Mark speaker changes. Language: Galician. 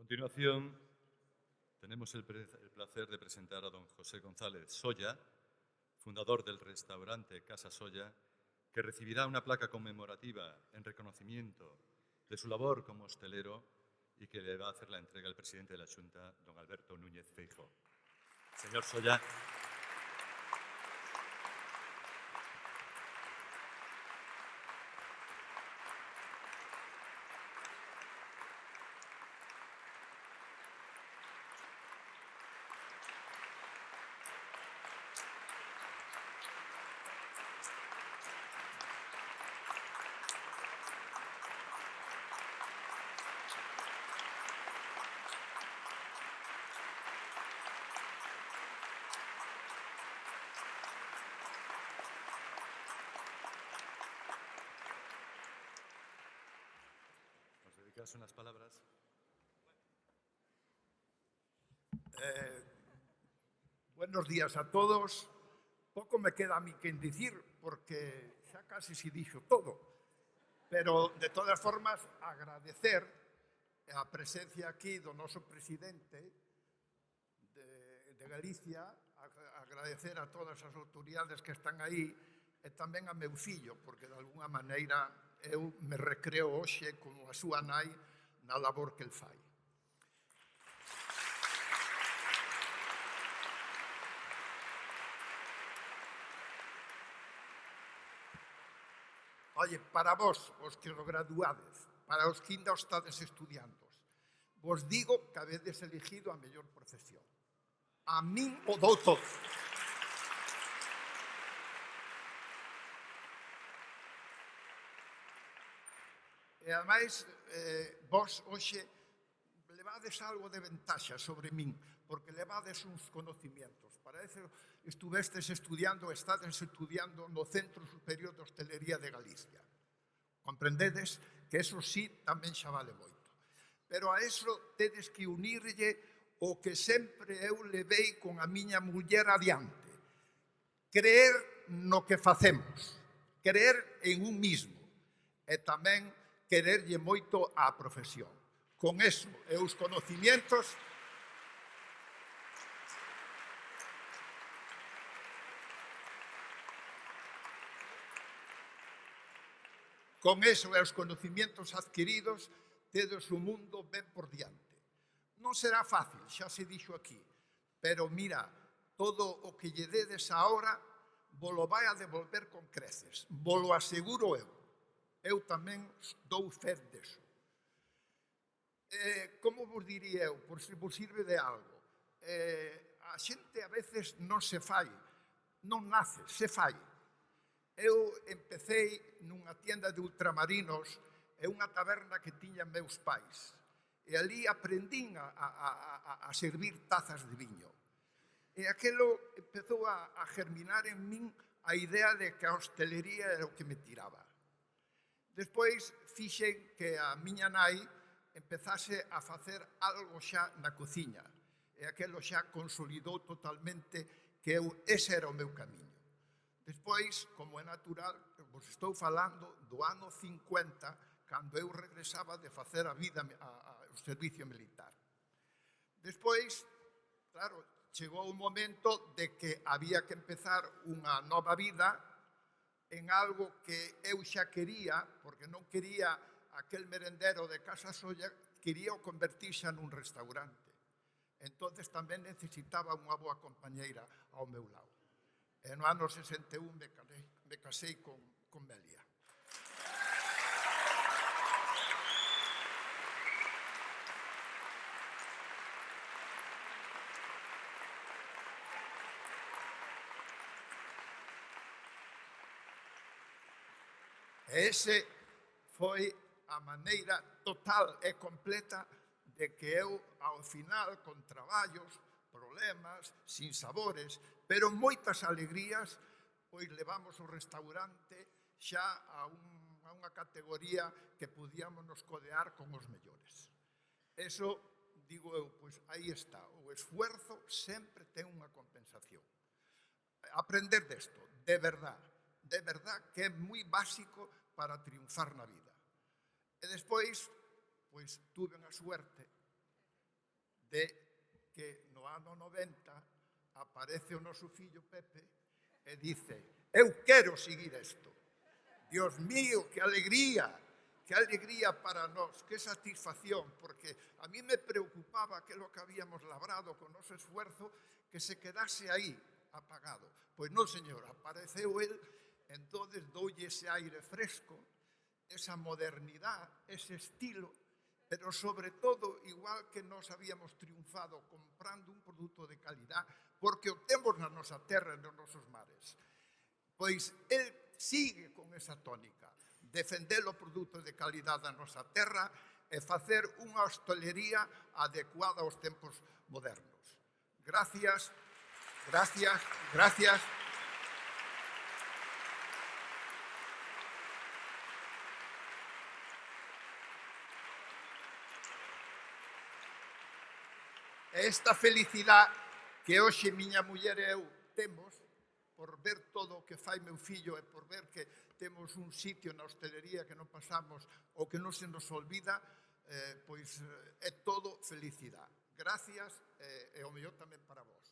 Speaker 1: continuación, tenemos el placer de presentar a don José González Solla, fundador del restaurante Casa Solla, que recibirá una placa conmemorativa en reconocimiento de su labor como hostelero y que le va a hacer la entrega el presidente de la Xunta, don Alberto Núñez Feijóo. Señor Solla. Unas palabras.
Speaker 2: Buenos días a todos. Pouco me queda a mí que dicir, porque xa casi se dixo todo. Pero, de todas formas, agradecer a presencia aquí do noso presidente de Galicia, agradecer a todas as autoridades que están aí, e tamén a meu fillo, porque, de alguna maneira, eu me recreo hoxe como a súa nai na labor que el fai. Oye, para vos, os que os graduades, para os que ainda estades estudiantes, vos digo que habedes elegido a mellor profesión. A min o dou todo. E, ademais, vos hoxe levades algo de ventaxa sobre min, porque levades uns conocimientos. Para eso estuvestes estudiando, estades estudiando no Centro Superior de Hostelería de Galicia. Comprendedes que eso sí tamén xa vale moito. Pero a eso tedes que unirlle o que sempre eu levei con a miña muller adiante. Creer no que facemos, creer en un mismo e tamén quererlle moito á profesión. Con eso e os conocimientos adquiridos, tedes o mundo ben por diante. Non será fácil, xa se dixo aquí, pero mira, todo o que lle dedes agora volo vai a devolver con creces, volo aseguro eu. Eu tamén dou fe deso. Como vos diría eu, por se vos sirve de algo, a xente a veces non se fai, non nace, se fai. Eu empecéi nunha tienda de ultramarinos e unha taberna que tiñan meus pais. E ali aprendín a servir tazas de viño. E aquelo empezou a germinar en min a idea de que a hostelería era o que me tiraba. Despois fixen que a miña nai empezase a facer algo xa na cociña e aquelo xa consolidou totalmente que ese era o meu camiño. Despois, como é natural, vos estou falando do ano 50, cando eu regresaba de facer a vida ao servicio militar. Despois, claro, chegou o momento de que había que empezar unha nova vida en algo que eu xa quería, porque non quería aquel merendero de Casa Solla, quería convertirse nun restaurante. Entón, tamén necesitaba unha boa compañeira ao meu lado. E no ano 61 me casei con Melia. E ese foi a maneira total e completa de que eu, ao final, con traballos, problemas, sin sabores, pero moitas alegrías, pois levamos o restaurante xa a unha categoría que podíamos nos codear con os mellores. Eso, digo eu, pois aí está. O esfuerzo sempre ten unha compensación. Aprender desto, de verdad, que é moi básico para triunfar na vida. E despois, pois, tuve a suerte de que no ano 90 aparece o noso fillo Pepe e dice: eu quero seguir isto. Dios mío, que alegría para nós, que satisfacción, porque a mí me preocupaba aquilo que habíamos labrado con noso esfuerzo, que se quedase aí apagado. Pois non, señor, apareceu el, entonces doulle ese aire fresco, esa modernidade, ese estilo, pero sobre todo, igual que nós habíamos triunfado comprando un produto de calidad, porque o temos na nosa terra e nos nosos mares. Pois el sigue con esa tónica, defender o produto de calidad da nosa terra e facer unha hostelería adecuada aos tempos modernos. Gracias, gracias, gracias. Esta felicidade que hoxe miña muller e eu temos por ver todo o que fai meu fillo e por ver que temos un sitio na hostelería que non pasamos ou que non se nos olvida, pois é todo felicidade. Gracias e o mellor tamén para vos.